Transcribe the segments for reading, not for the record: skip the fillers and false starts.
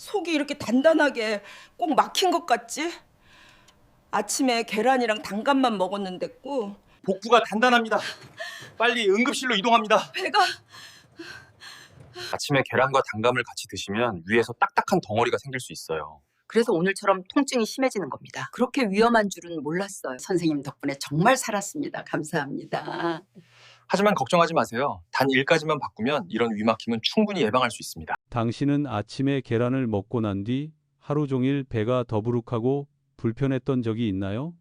속이 이렇게 단단하게 꼭 막힌 것 같지? 아침에 계란이랑 단감만 먹었는데고 복부가 단단합니다. 빨리 응급실로 이동합니다. 배가 아침에 계란과 단감을 같이 드시면 위에서 딱딱한 덩어리가 생길 수 있어요. 그래서 오늘처럼 통증이 심해지는 겁니다. 그렇게 위험한 줄은 몰랐어요. 선생님 덕분에 정말 살았습니다. 감사합니다. 하지만 걱정하지 마세요. 단 1가지만 바꾸면 이런 위막힘은 충분히 예방할 수 있습니다. 당신은 아침에 계란을 먹고 난 뒤 하루 종일 배가 더부룩하고 불편했던 적이 있나요?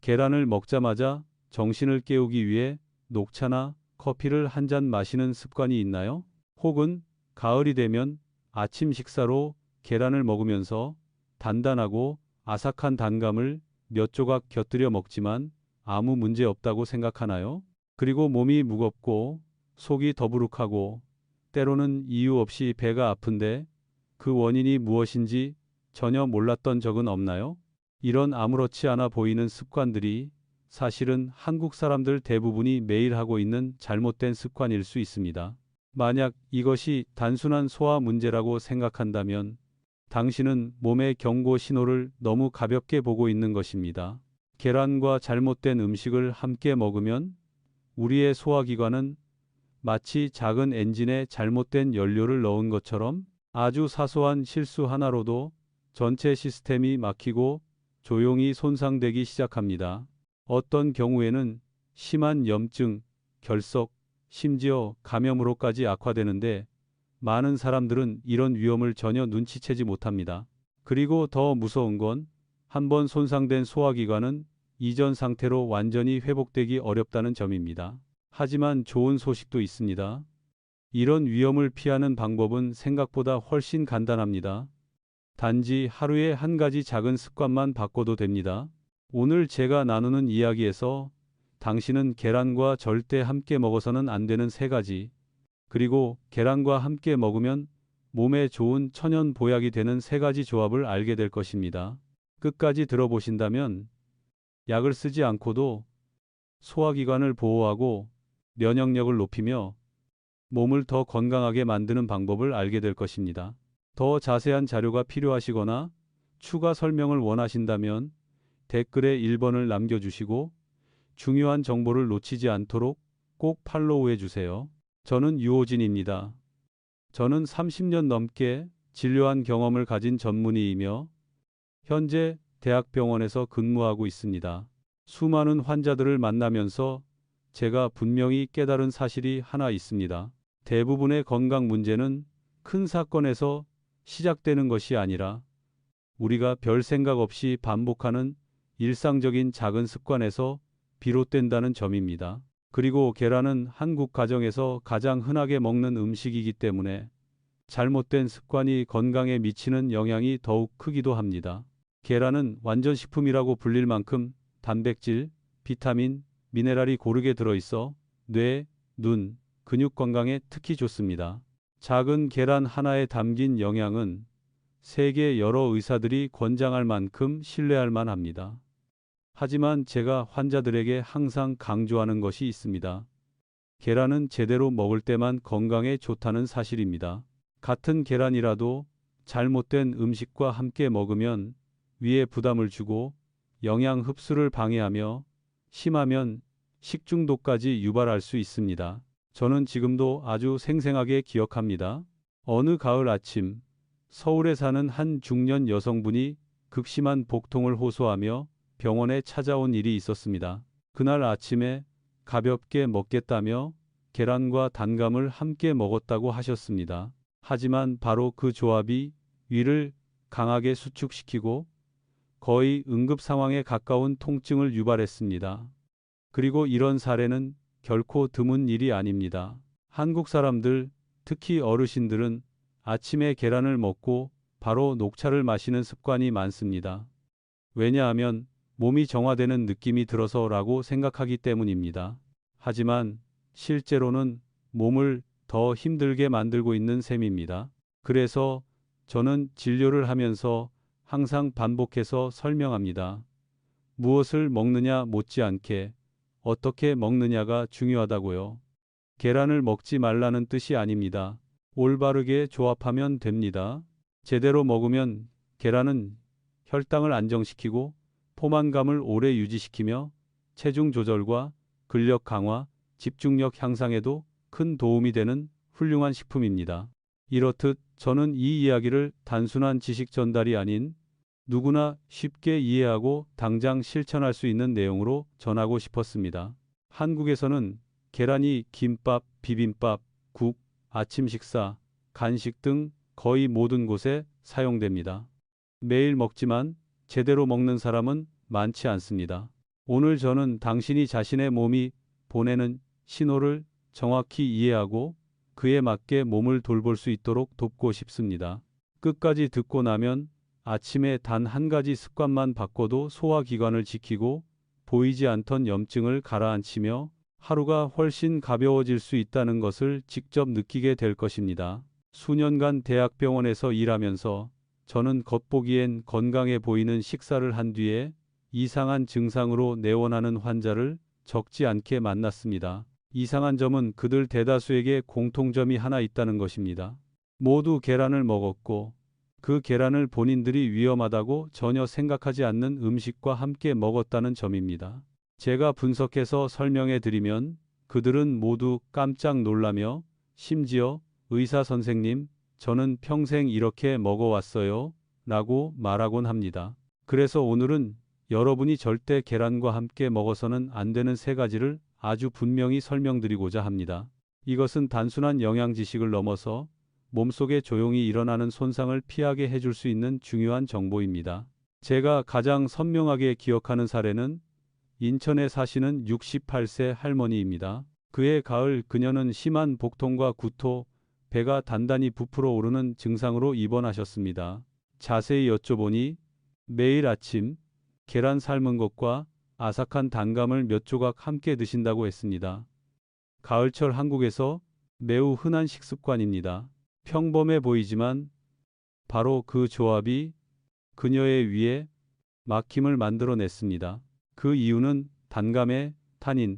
계란을 먹자마자 정신을 깨우기 위해 녹차나 커피를 한 잔 마시는 습관이 있나요? 혹은 가을이 되면 아침 식사로 계란을 먹으면서 단단하고 아삭한 단감을 몇 조각 곁들여 먹지만 아무 문제 없다고 생각하나요? 그리고 몸이 무겁고 속이 더부룩하고 때로는 이유 없이 배가 아픈데 그 원인이 무엇인지 전혀 몰랐던 적은 없나요? 이런 아무렇지 않아 보이는 습관들이 사실은 한국 사람들 대부분이 매일 하고 있는 잘못된 습관일 수 있습니다. 만약 이것이 단순한 소화 문제라고 생각한다면 당신은 몸의 경고 신호를 너무 가볍게 보고 있는 것입니다. 계란과 잘못된 음식을 함께 먹으면 우리의 소화기관은 마치 작은 엔진에 잘못된 연료를 넣은 것처럼 아주 사소한 실수 하나로도 전체 시스템이 막히고 조용히 손상되기 시작합니다. 어떤 경우에는 심한 염증, 결석, 심지어 감염으로까지 악화되는데 많은 사람들은 이런 위험을 전혀 눈치채지 못합니다. 그리고 더 무서운 건 한번 손상된 소화기관은 이전 상태로 완전히 회복되기 어렵다는 점입니다. 하지만 좋은 소식도 있습니다. 이런 위험을 피하는 방법은 생각보다 훨씬 간단합니다. 단지 하루에 한 가지 작은 습관만 바꿔도 됩니다. 오늘 제가 나누는 이야기에서 당신은 계란과 절대 함께 먹어서는 안 되는 3가지, 그리고 계란과 함께 먹으면 몸에 좋은 천연 보약이 되는 3가지 조합을 알게 될 것입니다. 끝까지 들어보신다면 약을 쓰지 않고도 소화기관을 보호하고 면역력을 높이며 몸을 더 건강하게 만드는 방법을 알게 될 것입니다. 더 자세한 자료가 필요하시거나 추가 설명을 원하신다면 댓글에 1번을 남겨주시고 중요한 정보를 놓치지 않도록 꼭 팔로우해 주세요. 저는 유호진입니다. 저는 30년 넘게 진료한 경험을 가진 전문의이며 현재 대학병원에서 근무하고 있습니다. 수많은 환자들을 만나면서 제가 분명히 깨달은 사실이 하나 있습니다. 대부분의 건강 문제는 큰 사건에서 시작되는 것이 아니라 우리가 별 생각 없이 반복하는 일상적인 작은 습관에서 비롯된다는 점입니다. 그리고 계란은 한국 가정에서 가장 흔하게 먹는 음식이기 때문에 잘못된 습관이 건강에 미치는 영향이 더욱 크기도 합니다. 계란은 완전식품이라고 불릴 만큼 단백질, 비타민, 미네랄이 고르게 들어있어 뇌, 눈, 근육 건강에 특히 좋습니다. 작은 계란 하나에 담긴 영양은 세계 여러 의사들이 권장할 만큼 신뢰할 만합니다. 하지만 제가 환자들에게 항상 강조하는 것이 있습니다. 계란은 제대로 먹을 때만 건강에 좋다는 사실입니다. 같은 계란이라도 잘못된 음식과 함께 먹으면 위에 부담을 주고 영양 흡수를 방해하며 심하면 식중독까지 유발할 수 있습니다. 저는 지금도 아주 생생하게 기억합니다. 어느 가을 아침, 서울에 사는 한 중년 여성분이 극심한 복통을 호소하며 병원에 찾아온 일이 있었습니다. 그날 아침에 가볍게 먹겠다며 계란과 단감을 함께 먹었다고 하셨습니다. 하지만 바로 그 조합이 위를 강하게 수축시키고 거의 응급 상황에 가까운 통증을 유발했습니다. 그리고 이런 사례는 결코 드문 일이 아닙니다. 한국 사람들, 특히 어르신들은 아침에 계란을 먹고 바로 녹차를 마시는 습관이 많습니다. 왜냐하면 몸이 정화되는 느낌이 들어서라고 생각하기 때문입니다. 하지만 실제로는 몸을 더 힘들게 만들고 있는 셈입니다. 그래서 저는 진료를 하면서 항상 반복해서 설명합니다. 무엇을 먹느냐 못지않게 어떻게 먹느냐가 중요하다고요. 계란을 먹지 말라는 뜻이 아닙니다. 올바르게 조합하면 됩니다. 제대로 먹으면 계란은 혈당을 안정시키고 포만감을 오래 유지시키며 체중 조절과 근력 강화, 집중력 향상에도 큰 도움이 되는 훌륭한 식품입니다. 이렇듯 저는 이 이야기를 단순한 지식 전달이 아닌 누구나 쉽게 이해하고 당장 실천할 수 있는 내용으로 전하고 싶었습니다. 한국에서는 계란이 김밥, 비빔밥, 국, 아침 식사, 간식 등 거의 모든 곳에 사용됩니다. 매일 먹지만 제대로 먹는 사람은 많지 않습니다. 오늘 저는 당신이 자신의 몸이 보내는 신호를 정확히 이해하고 그에 맞게 몸을 돌볼 수 있도록 돕고 싶습니다. 끝까지 듣고 나면 아침에 단 한 가지 습관만 바꿔도 소화기관을 지키고 보이지 않던 염증을 가라앉히며 하루가 훨씬 가벼워질 수 있다는 것을 직접 느끼게 될 것입니다. 수년간 대학병원에서 일하면서 저는 겉보기엔 건강해 보이는 식사를 한 뒤에 이상한 증상으로 내원하는 환자를 적지 않게 만났습니다. 이상한 점은 그들 대다수에게 공통점이 하나 있다는 것입니다. 모두 계란을 먹었고 그 계란을 본인들이 위험하다고 전혀 생각하지 않는 음식과 함께 먹었다는 점입니다. 제가 분석해서 설명해 드리면 그들은 모두 깜짝 놀라며 심지어 의사 선생님, 저는 평생 이렇게 먹어왔어요 라고 말하곤 합니다. 그래서 오늘은 여러분이 절대 계란과 함께 먹어서는 안 되는 세 가지를 아주 분명히 설명드리고자 합니다. 이것은 단순한 영양 지식을 넘어서 몸속에 조용히 일어나는 손상을 피하게 해줄 수 있는 중요한 정보입니다. 제가 가장 선명하게 기억하는 사례는 인천에 사시는 68세 할머니입니다. 그해 가을 그녀는 심한 복통과 구토, 배가 단단히 부풀어 오르는 증상으로 입원하셨습니다. 자세히 여쭤보니 매일 아침 계란 삶은 것과 아삭한 단감을 몇 조각 함께 드신다고 했습니다. 가을철 한국에서 매우 흔한 식습관입니다. 평범해 보이지만 바로 그 조합이 그녀의 위에 막힘을 만들어냈습니다. 그 이유는 단감에 타닌이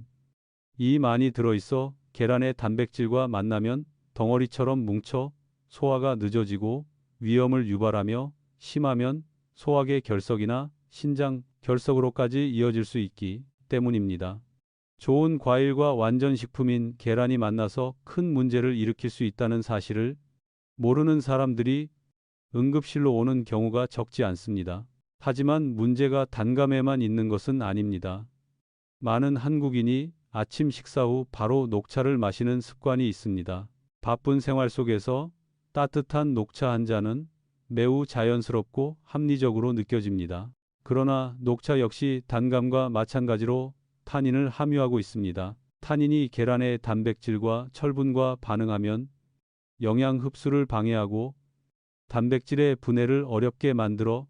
많이 들어있어 계란의 단백질과 만나면 덩어리처럼 뭉쳐 소화가 늦어지고 위염을 유발하며 심하면 소화계 결석이나 신장 결석으로까지 이어질 수 있기 때문입니다. 좋은 과일과 완전 식품인 계란이 만나서 큰 문제를 일으킬 수 있다는 사실을 모르는 사람들이 응급실로 오는 경우가 적지 않습니다. 하지만 문제가 단감에만 있는 것은 아닙니다. 많은 한국인이 아침 식사 후 바로 녹차를 마시는 습관이 있습니다. 바쁜 생활 속에서 따뜻한 녹차 한 잔은 매우 자연스럽고 합리적으로 느껴집니다. 그러나 녹차 역시 단감과 마찬가지로 타닌을 함유하고 있습니다. 타닌이 계란의 단백질과 철분과 반응하면 영양 흡수를 방해하고 단백질의 분해를 어렵게 만들어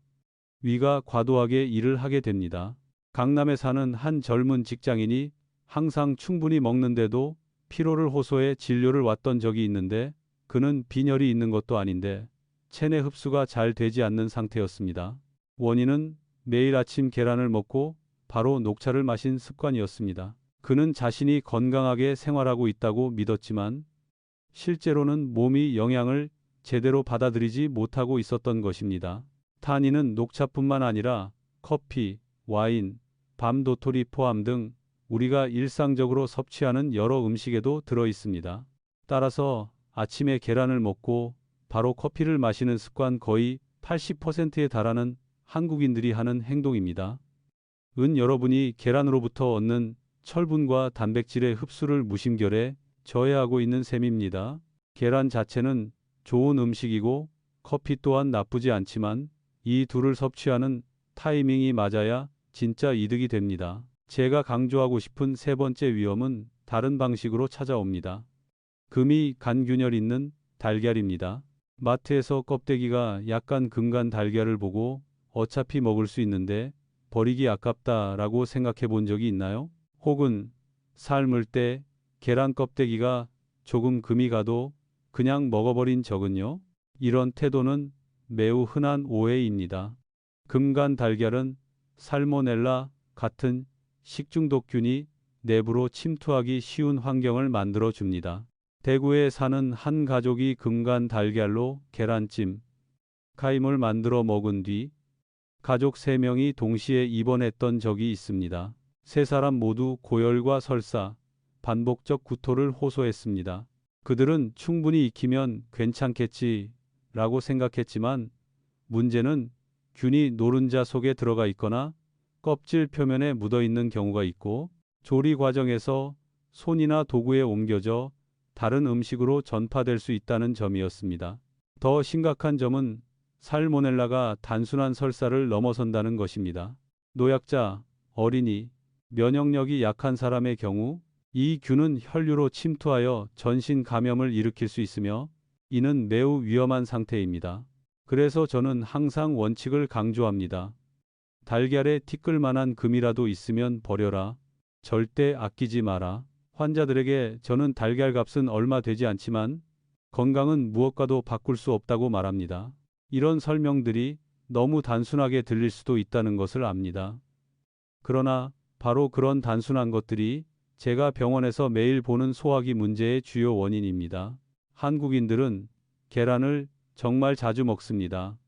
위가 과도하게 일을 하게 됩니다. 강남에 사는 한 젊은 직장인이 항상 충분히 먹는데도 피로를 호소해 진료를 왔던 적이 있는데 그는 빈혈이 있는 것도 아닌데 체내 흡수가 잘 되지 않는 상태였습니다. 원인은 매일 아침 계란을 먹고 바로 녹차를 마신 습관이었습니다. 그는 자신이 건강하게 생활하고 있다고 믿었지만 실제로는 몸이 영양을 제대로 받아들이지 못하고 있었던 것입니다. 타닌은 녹차뿐만 아니라 커피, 와인, 밤도토리 포함 등 우리가 일상적으로 섭취하는 여러 음식에도 들어 있습니다. 따라서 아침에 계란을 먹고 바로 커피를 마시는 습관 거의 80%에 달하는 한국인들이 하는 행동입니다. 여러분이 계란으로부터 얻는 철분과 단백질의 흡수를 무심결에 저해하고 있는 셈입니다. 계란 자체는 좋은 음식이고 커피 또한 나쁘지 않지만 이 둘을 섭취하는 타이밍이 맞아야 진짜 이득이 됩니다. 제가 강조하고 싶은 세 번째 위험은 다른 방식으로 찾아옵니다. 금이 간균열 있는 달걀입니다. 마트에서 껍데기가 약간 금간 달걀을 보고 어차피 먹을 수 있는데 버리기 아깝다라고 생각해 본 적이 있나요? 혹은 삶을 때 계란 껍데기가 조금 금이 가도 그냥 먹어버린 적은요? 이런 태도는 매우 흔한 오해입니다. 금간 달걀은 살모넬라 같은 식중독균이 내부로 침투하기 쉬운 환경을 만들어 줍니다. 대구에 사는 한 가족이 금간 달걀로 계란찜, 카임을 만들어 먹은 뒤 가족 3명이 동시에 입원했던 적이 있습니다. 3사람 모두 고열과 설사, 반복적 구토를 호소했습니다. 그들은 충분히 익히면 괜찮겠지라고 생각했지만 문제는 균이 노른자 속에 들어가 있거나 껍질 표면에 묻어 있는 경우가 있고 조리 과정에서 손이나 도구에 옮겨져 다른 음식으로 전파될 수 있다는 점이었습니다. 더 심각한 점은 살모넬라가 단순한 설사를 넘어선다는 것입니다. 노약자, 어린이, 면역력이 약한 사람의 경우 이 균은 혈류로 침투하여 전신 감염을 일으킬 수 있으며 이는 매우 위험한 상태입니다. 그래서 저는 항상 원칙을 강조합니다. 달걀에 티끌 만한 금이라도 있으면 버려라. 절대 아끼지 마라. 환자들에게 저는 달걀 값은 얼마 되지 않지만 건강은 무엇과도 바꿀 수 없다고 말합니다. 이런 설명들이 너무 단순하게 들릴 수도 있다는 것을 압니다. 그러나 바로 그런 단순한 것들이 제가 병원에서 매일 보는 소화기 문제의 주요 원인입니다. 한국인들은 계란을 정말 자주 먹습니다.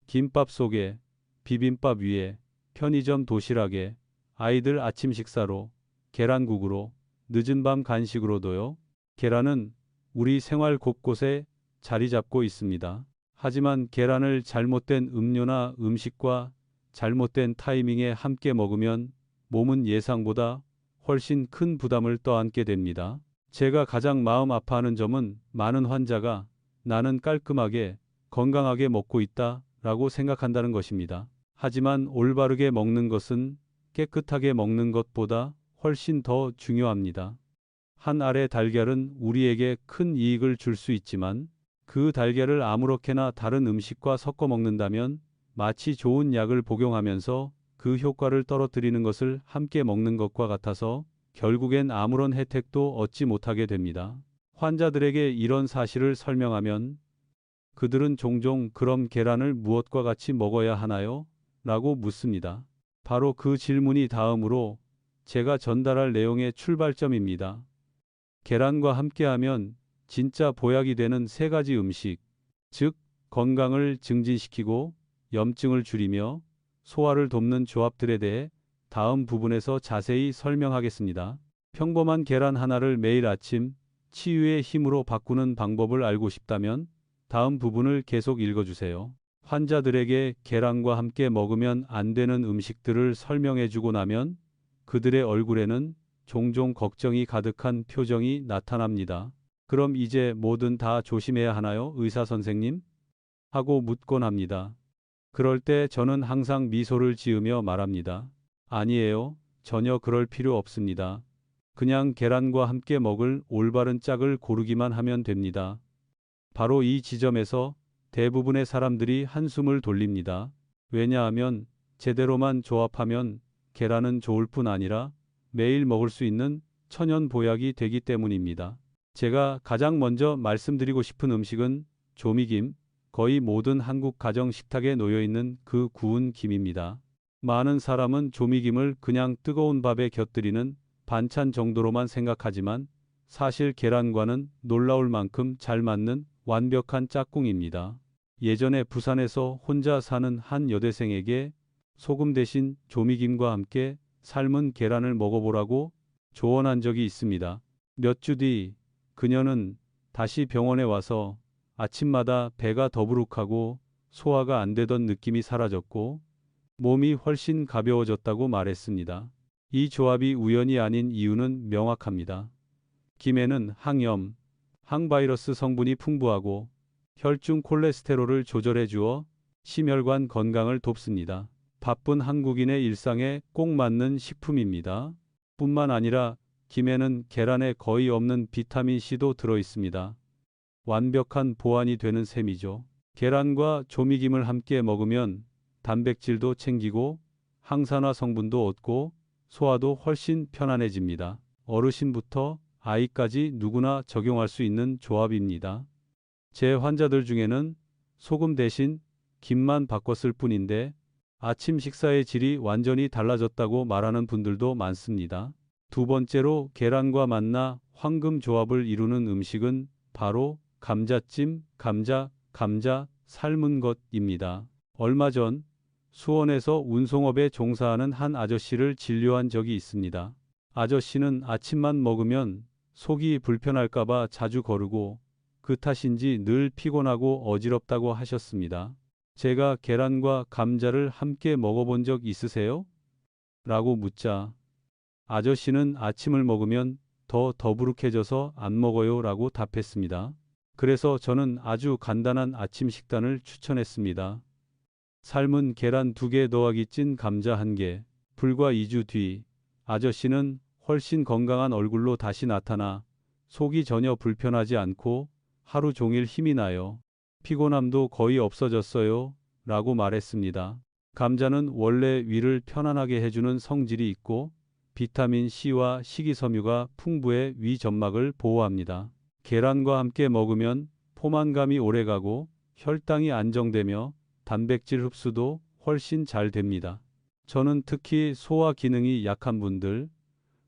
김밥 속에, 비빔밥 위에, 편의점 도시락에, 아이들 아침 식사로, 계란국으로, 늦은 밤 간식으로도요. 계란은 우리 생활 곳곳에 자리 잡고 있습니다. 하지만 계란을 잘못된 음료나 음식과 잘못된 타이밍에 함께 먹으면 몸은 예상보다 훨씬 큰 부담을 떠안게 됩니다. 제가 가장 마음 아파하는 점은 많은 환자가 나는 깔끔하게 건강하게 먹고 있다 라고 생각한다는 것입니다. 하지만 올바르게 먹는 것은 깨끗하게 먹는 것보다 훨씬 더 중요합니다. 한 알의 달걀은 우리에게 큰 이익을 줄 수 있지만 그 달걀을 아무렇게나 다른 음식과 섞어 먹는다면 마치 좋은 약을 복용하면서 그 효과를 떨어뜨리는 것을 함께 먹는 것과 같아서 결국엔 아무런 혜택도 얻지 못하게 됩니다. 환자들에게 이런 사실을 설명하면 그들은 종종 그럼 계란을 무엇과 같이 먹어야 하나요? 라고 묻습니다. 바로 그 질문이 다음으로 제가 전달할 내용의 출발점입니다. 계란과 함께하면 진짜 보약이 되는 3가지 음식, 즉 건강을 증진시키고 염증을 줄이며 소화를 돕는 조합들에 대해 다음 부분에서 자세히 설명하겠습니다. 평범한 계란 하나를 매일 아침 치유의 힘으로 바꾸는 방법을 알고 싶다면 다음 부분을 계속 읽어주세요. 환자들에게 계란과 함께 먹으면 안 되는 음식들을 설명해주고 나면 그들의 얼굴에는 종종 걱정이 가득한 표정이 나타납니다. 그럼 이제 뭐든 다 조심해야 하나요, 의사 선생님? 하고 묻곤 합니다. 그럴 때 저는 항상 미소를 지으며 말합니다. 아니에요. 전혀 그럴 필요 없습니다. 그냥 계란과 함께 먹을 올바른 짝을 고르기만 하면 됩니다. 바로 이 지점에서 대부분의 사람들이 한숨을 돌립니다. 왜냐하면 제대로만 조합하면 계란은 좋을 뿐 아니라 매일 먹을 수 있는 천연 보약이 되기 때문입니다. 제가 가장 먼저 말씀드리고 싶은 음식은 조미김, 거의 모든 한국 가정 식탁에 놓여 있는 그 구운 김입니다. 많은 사람은 조미김을 그냥 뜨거운 밥에 곁들이는 반찬 정도로만 생각하지만 사실 계란과는 놀라울 만큼 잘 맞는 완벽한 짝꿍입니다. 예전에 부산에서 혼자 사는 한 여대생에게 소금 대신 조미김과 함께 삶은 계란을 먹어보라고 조언한 적이 있습니다. 몇 주 뒤 그녀는 다시 병원에 와서 아침마다 배가 더부룩하고 소화가 안 되던 느낌이 사라졌고 몸이 훨씬 가벼워졌다고 말했습니다. 이 조합이 우연이 아닌 이유는 명확합니다. 김에는 항염, 항바이러스 성분이 풍부하고 혈중 콜레스테롤을 조절해 주어 심혈관 건강을 돕습니다. 바쁜 한국인의 일상에 꼭 맞는 식품입니다. 뿐만 아니라 김에는 계란에 거의 없는 비타민 C도 들어 있습니다. 완벽한 보완이 되는 셈이죠. 계란과 조미김을 함께 먹으면 단백질도 챙기고 항산화 성분도 얻고 소화도 훨씬 편안해집니다. 어르신부터 아이까지 누구나 적용할 수 있는 조합입니다. 제 환자들 중에는 소금 대신 김만 바꿨을 뿐인데 아침 식사의 질이 완전히 달라졌다고 말하는 분들도 많습니다. 두 번째로 계란과 만나 황금 조합을 이루는 음식은 바로 감자찜, 감자 삶은 것입니다. 얼마 전 수원에서 운송업에 종사하는 한 아저씨를 진료한 적이 있습니다. 아저씨는 아침만 먹으면 속이 불편할까봐 자주 거르고 그 탓인지 늘 피곤하고 어지럽다고 하셨습니다. 제가 계란과 감자를 함께 먹어본 적 있으세요? 라고 묻자 아저씨는 아침을 먹으면 더 더부룩해져서 안 먹어요 라고 답했습니다. 그래서 저는 아주 간단한 아침 식단을 추천했습니다. 삶은 계란 2개 더하기 찐 감자 1개. 불과 2주 뒤 아저씨는 훨씬 건강한 얼굴로 다시 나타나 속이 전혀 불편하지 않고 하루 종일 힘이 나요. 피곤함도 거의 없어졌어요. 라고 말했습니다. 감자는 원래 위를 편안하게 해주는 성질이 있고 비타민 C와 식이섬유가 풍부해 위 점막을 보호합니다. 계란과 함께 먹으면 포만감이 오래가고 혈당이 안정되며 단백질 흡수도 훨씬 잘 됩니다. 저는 특히 소화 기능이 약한 분들,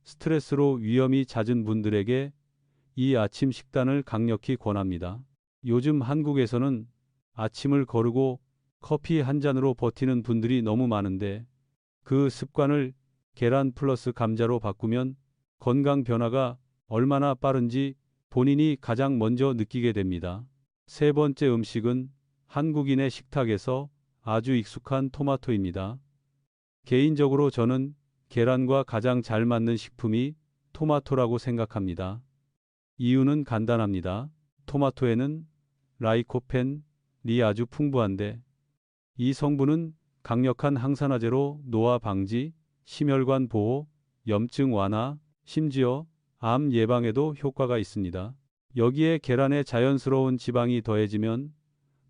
스트레스로 위염이 잦은 분들에게 이 아침 식단을 강력히 권합니다. 요즘 한국에서는 아침을 거르고 커피 한 잔으로 버티는 분들이 너무 많은데 그 습관을 계란 플러스 감자로 바꾸면 건강 변화가 얼마나 빠른지 본인이 가장 먼저 느끼게 됩니다. 세 번째 음식은 한국인의 식탁에서 아주 익숙한 토마토입니다. 개인적으로 저는 계란과 가장 잘 맞는 식품이 토마토라고 생각합니다. 이유는 간단합니다. 토마토에는 라이코펜이 아주 풍부한데 이 성분은 강력한 항산화제로 노화 방지, 심혈관 보호, 염증 완화, 심지어 암 예방에도 효과가 있습니다. 여기에 계란의 자연스러운 지방이 더해지면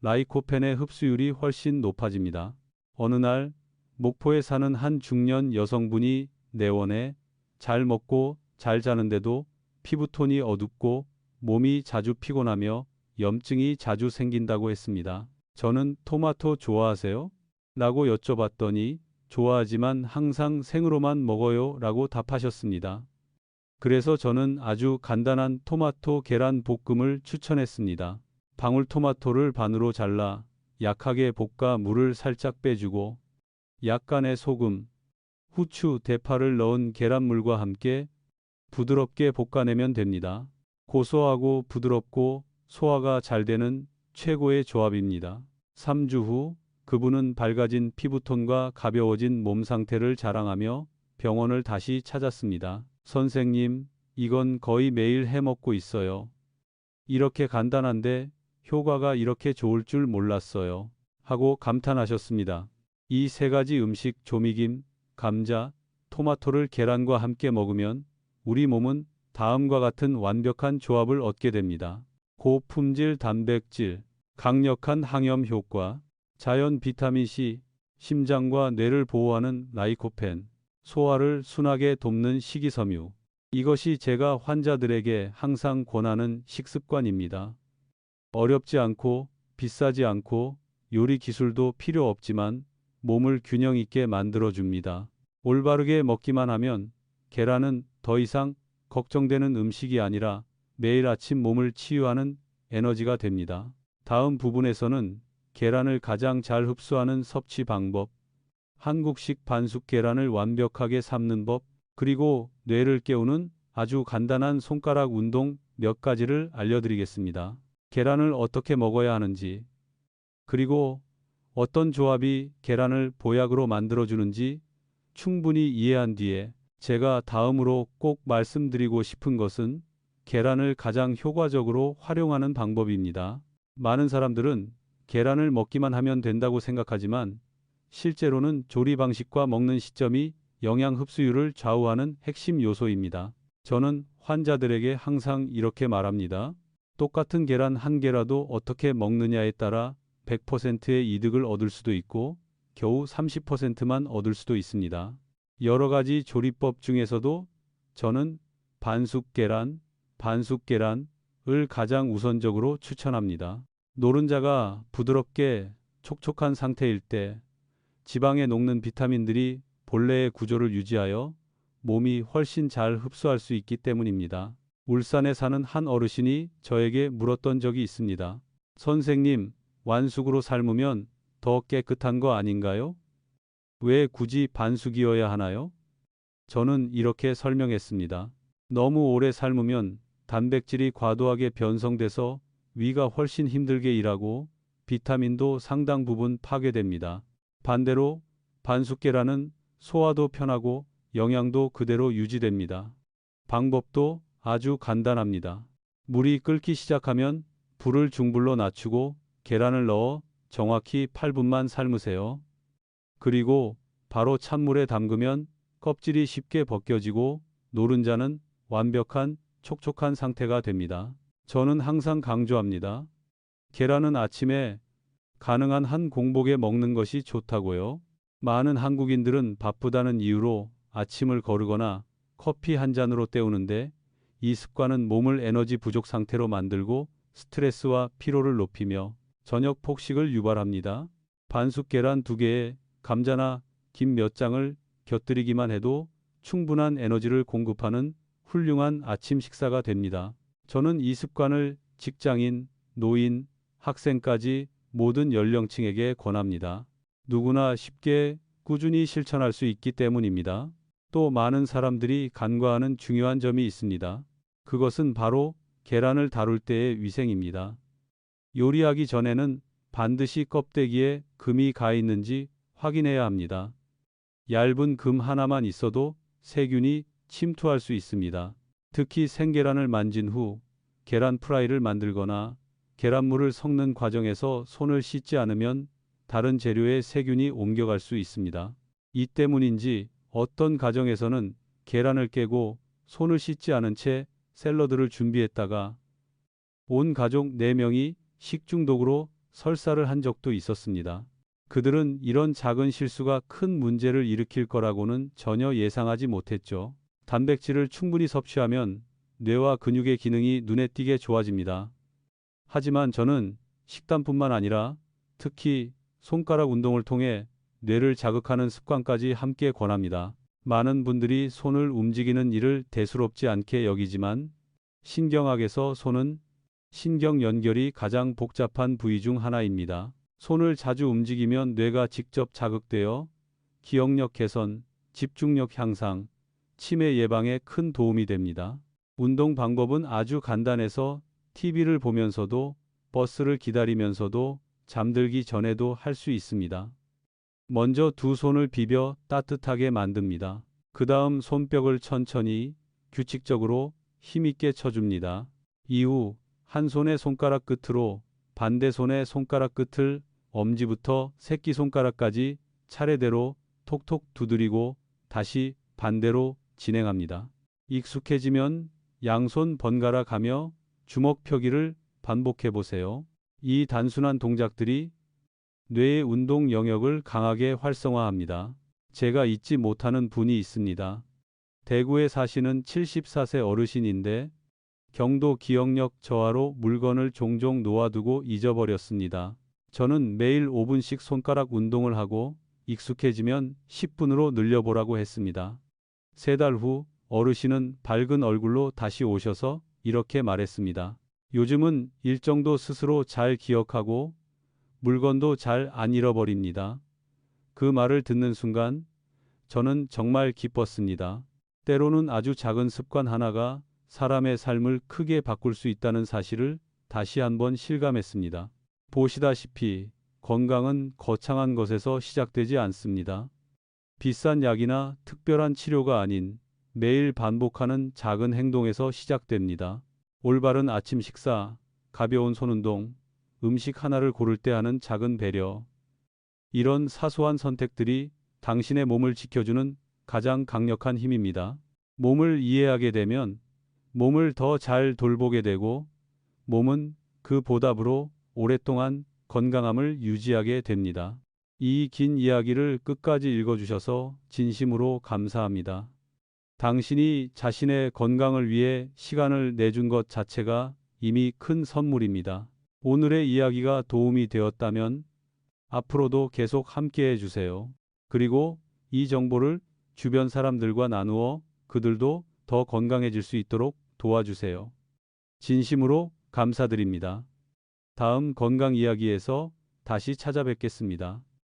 라이코펜의 흡수율이 훨씬 높아집니다. 어느 날 목포에 사는 한 중년 여성분이 내원해 잘 먹고 잘 자는데도 피부톤이 어둡고 몸이 자주 피곤하며 염증이 자주 생긴다고 했습니다. 저는 토마토 좋아하세요? 라고 여쭤봤더니 좋아하지만 항상 생으로만 먹어요 라고 답하셨습니다. 그래서 저는 아주 간단한 토마토 계란 볶음을 추천했습니다. 방울토마토를 반으로 잘라 약하게 볶아 물을 살짝 빼주고 약간의 소금, 후추, 대파를 넣은 계란물과 함께 부드럽게 볶아내면 됩니다. 고소하고 부드럽고 소화가 잘 되는 최고의 조합입니다. 3주 후 그분은 밝아진 피부톤과 가벼워진 몸 상태를 자랑하며 병원을 다시 찾았습니다. 선생님, 이건 거의 매일 해 먹고 있어요. 이렇게 간단한데 효과가 이렇게 좋을 줄 몰랐어요. 하고 감탄하셨습니다. 이 세 가지 음식 조미김, 감자, 토마토를 계란과 함께 먹으면 우리 몸은 다음과 같은 완벽한 조합을 얻게 됩니다. 고품질 단백질, 강력한 항염 효과, 자연 비타민C, 심장과 뇌를 보호하는 라이코펜, 소화를 순하게 돕는 식이섬유. 이것이 제가 환자들에게 항상 권하는 식습관입니다. 어렵지 않고 비싸지 않고 요리 기술도 필요 없지만 몸을 균형 있게 만들어줍니다. 올바르게 먹기만 하면 계란은 더 이상 걱정되는 음식이 아니라 매일 아침 몸을 치유하는 에너지가 됩니다. 다음 부분에서는 계란을 가장 잘 흡수하는 섭취 방법, 한국식 반숙 계란을 완벽하게 삶는 법, 그리고 뇌를 깨우는 아주 간단한 손가락 운동 몇 가지를 알려드리겠습니다. 계란을 어떻게 먹어야 하는지, 그리고 어떤 조합이 계란을 보약으로 만들어주는지 충분히 이해한 뒤에 제가 다음으로 꼭 말씀드리고 싶은 것은 계란을 가장 효과적으로 활용하는 방법입니다. 많은 사람들은 계란을 먹기만 하면 된다고 생각하지만 실제로는 조리 방식과 먹는 시점이 영양 흡수율을 좌우하는 핵심 요소입니다. 저는 환자들에게 항상 이렇게 말합니다. 똑같은 계란 한 개라도 어떻게 먹느냐에 따라 100%의 이득을 얻을 수도 있고 겨우 30%만 얻을 수도 있습니다. 여러 가지 조리법 중에서도 저는 반숙 계란을 가장 우선적으로 추천합니다. 노른자가 부드럽게 촉촉한 상태일 때 지방에 녹는 비타민들이 본래의 구조를 유지하여 몸이 훨씬 잘 흡수할 수 있기 때문입니다. 울산에 사는 한 어르신이 저에게 물었던 적이 있습니다. 선생님, 완숙으로 삶으면 더 깨끗한 거 아닌가요? 왜 굳이 반숙이어야 하나요? 저는 이렇게 설명했습니다. 너무 오래 삶으면 단백질이 과도하게 변성돼서 위가 훨씬 힘들게 일하고 비타민도 상당 부분 파괴됩니다. 반대로 반숙 계란은 소화도 편하고 영양도 그대로 유지됩니다. 방법도 아주 간단합니다. 물이 끓기 시작하면 불을 중불로 낮추고 계란을 넣어 정확히 8분만 삶으세요. 그리고 바로 찬물에 담그면 껍질이 쉽게 벗겨지고 노른자는 완벽한 촉촉한 상태가 됩니다. 저는 항상 강조합니다. 계란은 아침에 가능한 한 공복에 먹는 것이 좋다고요. 많은 한국인들은 바쁘다는 이유로 아침을 거르거나 커피 한 잔으로 때우는데 이 습관은 몸을 에너지 부족 상태로 만들고 스트레스와 피로를 높이며 저녁 폭식을 유발합니다. 반숙 계란 2개에 감자나 김 몇 장을 곁들이기만 해도 충분한 에너지를 공급하는 훌륭한 아침 식사가 됩니다. 저는 이 습관을 직장인, 노인, 학생까지 모든 연령층에게 권합니다. 누구나 쉽게 꾸준히 실천할 수 있기 때문입니다. 또 많은 사람들이 간과하는 중요한 점이 있습니다. 그것은 바로 계란을 다룰 때의 위생입니다. 요리하기 전에는 반드시 껍데기에 금이 가 있는지 확인해야 합니다. 얇은 금 하나만 있어도 세균이 침투할 수 있습니다. 특히 생계란을 만진 후 계란 프라이를 만들거나 계란물을 섞는 과정에서 손을 씻지 않으면 다른 재료에 세균이 옮겨갈 수 있습니다. 이 때문인지 어떤 가정에서는 계란을 깨고 손을 씻지 않은 채 샐러드를 준비했다가 온 가족 4명이 식중독으로 설사를 한 적도 있었습니다. 그들은 이런 작은 실수가 큰 문제를 일으킬 거라고는 전혀 예상하지 못했죠. 단백질을 충분히 섭취하면 뇌와 근육의 기능이 눈에 띄게 좋아집니다. 하지만 저는 식단뿐만 아니라 특히 손가락 운동을 통해 뇌를 자극하는 습관까지 함께 권합니다. 많은 분들이 손을 움직이는 일을 대수롭지 않게 여기지만 신경학에서 손은 신경 연결이 가장 복잡한 부위 중 하나입니다. 손을 자주 움직이면 뇌가 직접 자극되어 기억력 개선, 집중력 향상, 치매 예방에 큰 도움이 됩니다. 운동 방법은 아주 간단해서 TV를 보면서도 버스를 기다리면서도 잠들기 전에도 할 수 있습니다. 먼저 두 손을 비벼 따뜻하게 만듭니다. 그 다음 손뼉을 천천히 규칙적으로 힘있게 쳐줍니다. 이후 한 손의 손가락 끝으로 반대 손의 손가락 끝을 엄지부터 새끼손가락까지 차례대로 톡톡 두드리고 다시 반대로 진행합니다. 익숙해지면 양손 번갈아 가며 주먹 펴기를 반복해 보세요. 이 단순한 동작들이 뇌의 운동 영역을 강하게 활성화합니다. 제가 잊지 못하는 분이 있습니다. 대구에 사시는 74세 어르신인데 경도 기억력 저하로 물건을 종종 놓아두고 잊어버렸습니다. 저는 매일 5분씩 손가락 운동을 하고 익숙해지면 10분으로 늘려보라고 했습니다. 3달 후 어르신은 밝은 얼굴로 다시 오셔서 이렇게 말했습니다. 요즘은 일정도 스스로 잘 기억하고 물건도 잘 안 잃어버립니다. 그 말을 듣는 순간 저는 정말 기뻤습니다. 때로는 아주 작은 습관 하나가 사람의 삶을 크게 바꿀 수 있다는 사실을 다시 한번 실감했습니다. 보시다시피 건강은 거창한 것에서 시작되지 않습니다. 비싼 약이나 특별한 치료가 아닌 매일 반복하는 작은 행동에서 시작됩니다. 올바른 아침 식사, 가벼운 손운동, 음식 하나를 고를 때 하는 작은 배려. 이런 사소한 선택들이 당신의 몸을 지켜주는 가장 강력한 힘입니다. 몸을 이해하게 되면 몸을 더 잘 돌보게 되고 몸은 그 보답으로 오랫동안 건강함을 유지하게 됩니다. 이 긴 이야기를 끝까지 읽어주셔서 진심으로 감사합니다. 당신이 자신의 건강을 위해 시간을 내준 것 자체가 이미 큰 선물입니다. 오늘의 이야기가 도움이 되었다면 앞으로도 계속 함께 해주세요. 그리고 이 정보를 주변 사람들과 나누어 그들도 더 건강해질 수 있도록 도와주세요. 진심으로 감사드립니다. 다음 건강 이야기에서 다시 찾아뵙겠습니다.